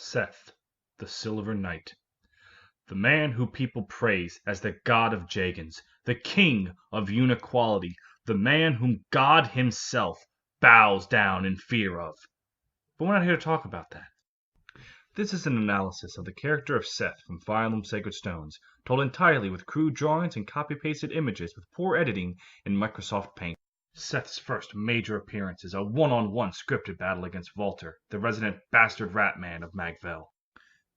Seth, the Silver Knight. The man who people praise as the god of Jagans, the king of Unequality, the man whom God himself bows down in fear of. But we're not here to talk about that. This is an analysis of the character of Seth from Fire Emblem Sacred Stones, told entirely with crude drawings and copy-pasted images with poor editing in Microsoft Paint. Seth's first major appearance is a one-on-one scripted battle against Volter, the resident bastard rat man of Magvel.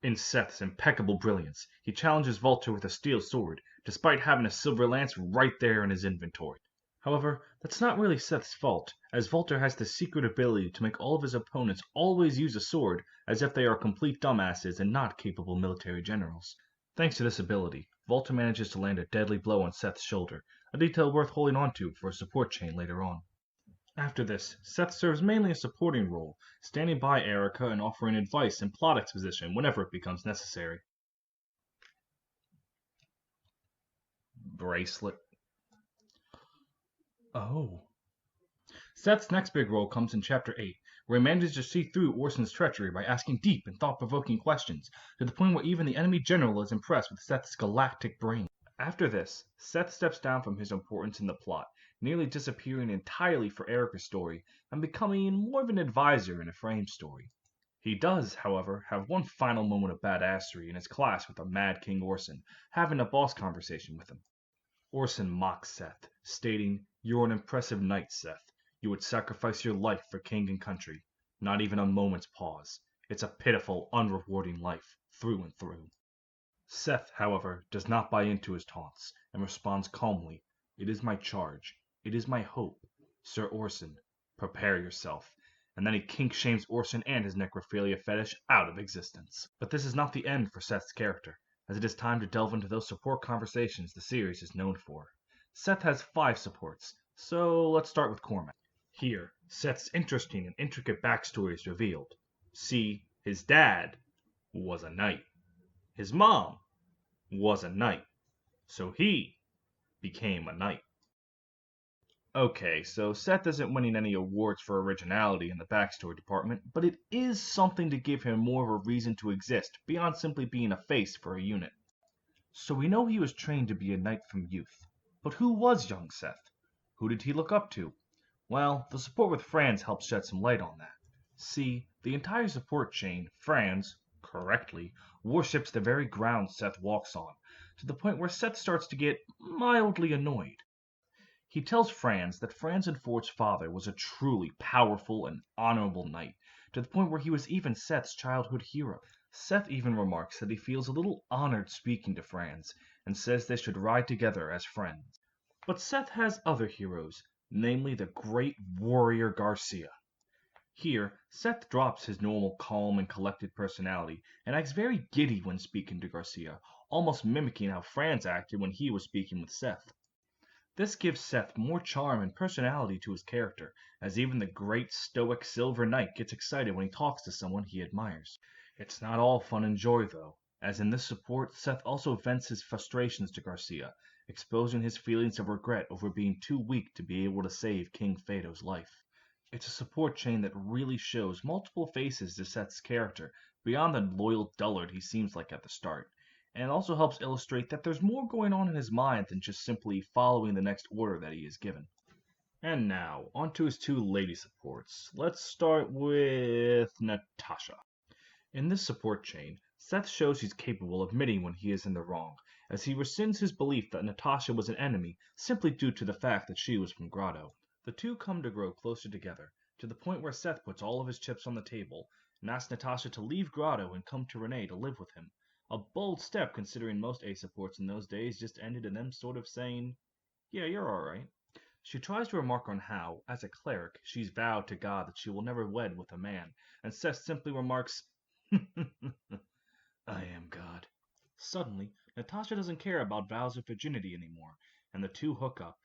In Seth's impeccable brilliance, he challenges Volter with a steel sword, despite having a silver lance right there in his inventory. However, that's not really Seth's fault, as Volter has the secret ability to make all of his opponents always use a sword as if they are complete dumbasses and not capable military generals. Thanks to this ability, Volter manages to land a deadly blow on Seth's shoulder, a detail worth holding onto for a support chain later on. After this, Seth serves mainly a supporting role, standing by Erica and offering advice and plot exposition whenever it becomes necessary. Bracelet. Oh. Seth's next big role comes in Chapter 8, where he manages to see through Orson's treachery by asking deep and thought-provoking questions, to the point where even the enemy general is impressed with Seth's galactic brain. After this, Seth steps down from his importance in the plot, nearly disappearing entirely for Erica's story and becoming more of an advisor in Ephraim's story. He does, however, have one final moment of badassery in his clash with the Mad King Orson, having a boss conversation with him. Orson mocks Seth, stating, "You're an impressive knight, Seth. You would sacrifice your life for king and country. Not even a moment's pause. It's a pitiful, unrewarding life, through and through." Seth, however, does not buy into his taunts, and responds calmly, "It is my charge. It is my hope. Sir Orson, prepare yourself." And then he kink-shames Orson and his necrophilia fetish out of existence. But this is not the end for Seth's character, as it is time to delve into those support conversations the series is known for. Seth has 5 supports, so let's start with Cormac. Here, Seth's interesting and intricate backstory is revealed. See, his dad was a knight. His mom was a knight. So he became a knight. Okay, so Seth isn't winning any awards for originality in the backstory department, but it is something to give him more of a reason to exist beyond simply being a face for a unit. So we know he was trained to be a knight from youth. But who was young Seth? Who did he look up to? Well, the support with Franz helps shed some light on that. See, the entire support chain, Franz, correctly, worships the very ground Seth walks on, to the point where Seth starts to get mildly annoyed. He tells Franz that Franz and Ford's father was a truly powerful and honorable knight, to the point where he was even Seth's childhood hero. Seth even remarks that he feels a little honored speaking to Franz, and says they should ride together as friends. But Seth has other heroes, namely the great warrior Garcia. Here, Seth drops his normal calm and collected personality, and acts very giddy when speaking to Garcia, almost mimicking how Franz acted when he was speaking with Seth. This gives Seth more charm and personality to his character, as even the great stoic Silver Knight gets excited when he talks to someone he admires. It's not all fun and joy though, as in this support Seth also vents his frustrations to Garcia, exposing his feelings of regret over being too weak to be able to save King Fado's life. It's a support chain that really shows multiple faces to Seth's character, beyond the loyal dullard he seems like at the start, and it also helps illustrate that there's more going on in his mind than just simply following the next order that he is given. And now, on to his 2 lady supports. Let's start with Natasha. In this support chain, Seth shows he's capable of admitting when he is in the wrong, as he rescinds his belief that Natasha was an enemy simply due to the fact that she was from Grotto. The two come to grow closer together, to the point where Seth puts all of his chips on the table, and asks Natasha to leave Grotto and come to Renee to live with him. A bold step considering most A supports in those days just ended in them sort of saying, "Yeah, you're alright." She tries to remark on how, as a cleric, she's vowed to God that she will never wed with a man, and Seth simply remarks, "I am God." Suddenly, Natasha doesn't care about vows of virginity anymore, and the two hook up.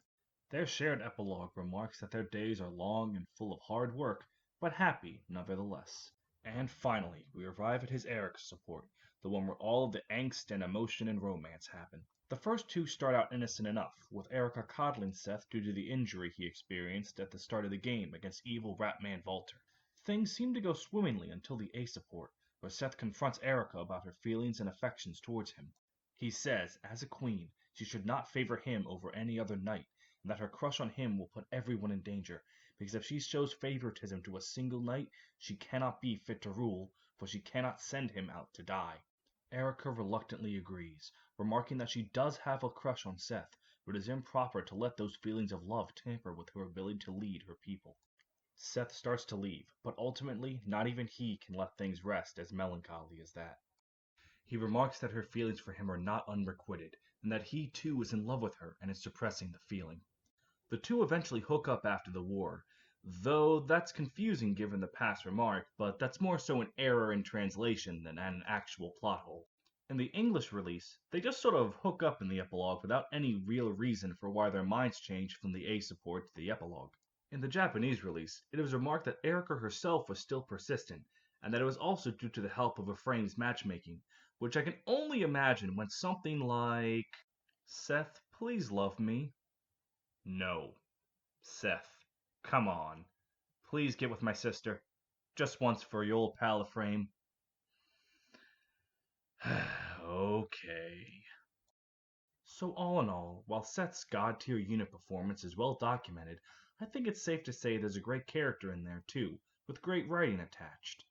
Their shared epilogue remarks that their days are long and full of hard work, but happy nevertheless. And finally, we arrive at his Eric support, the one where all of the angst and emotion and romance happen. The first 2 start out innocent enough, with Erica coddling Seth due to the injury he experienced at the start of the game against evil Ratman Volter. Things seem to go swimmingly until the A support, where Seth confronts Erica about her feelings and affections towards him. He says, as a queen, she should not favor him over any other knight, and that her crush on him will put everyone in danger, because if she shows favoritism to a single knight, she cannot be fit to rule, for she cannot send him out to die. Erica reluctantly agrees, remarking that she does have a crush on Seth, but it is improper to let those feelings of love tamper with her ability to lead her people. Seth starts to leave, but ultimately not even he can let things rest as melancholy as that. He remarks that her feelings for him are not unrequited, and that he too is in love with her and is suppressing the feeling. The two eventually hook up after the war, though that's confusing given the past remark, but that's more so an error in translation than an actual plot hole. In the English release, they just sort of hook up in the epilogue without any real reason for why their minds change from the A support to the epilogue. In the Japanese release, it was remarked that Erica herself was still persistent, and that it was also due to the help of Ephraim's matchmaking, which I can only imagine went something like, Seth, please love me. No. Seth, come on. Please get with my sister. Just once for your old pal Ephraim. Okay. So all in all, while Seth's god-tier unit performance is well documented, I think it's safe to say there's a great character in there too, with great writing attached.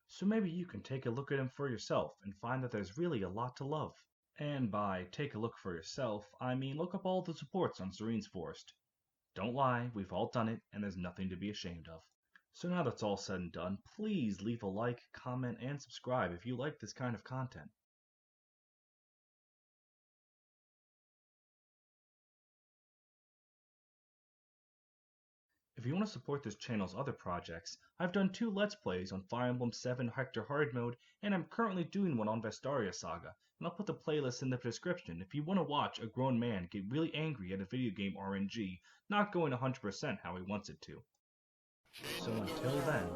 So maybe you can take a look at him for yourself and find that there's really a lot to love. And by take a look for yourself, I mean look up all the supports on Serene's Forest. Don't lie, we've all done it, and there's nothing to be ashamed of. So now that's all said and done, please leave a like, comment, and subscribe if you like this kind of content. If you want to support this channel's other projects, I've done 2 Let's Plays on Fire Emblem 7 Hector Hard Mode, and I'm currently doing one on Vestaria Saga, and I'll put the playlist in the description if you want to watch a grown man get really angry at a video game RNG not going 100% how he wants it to. So until then,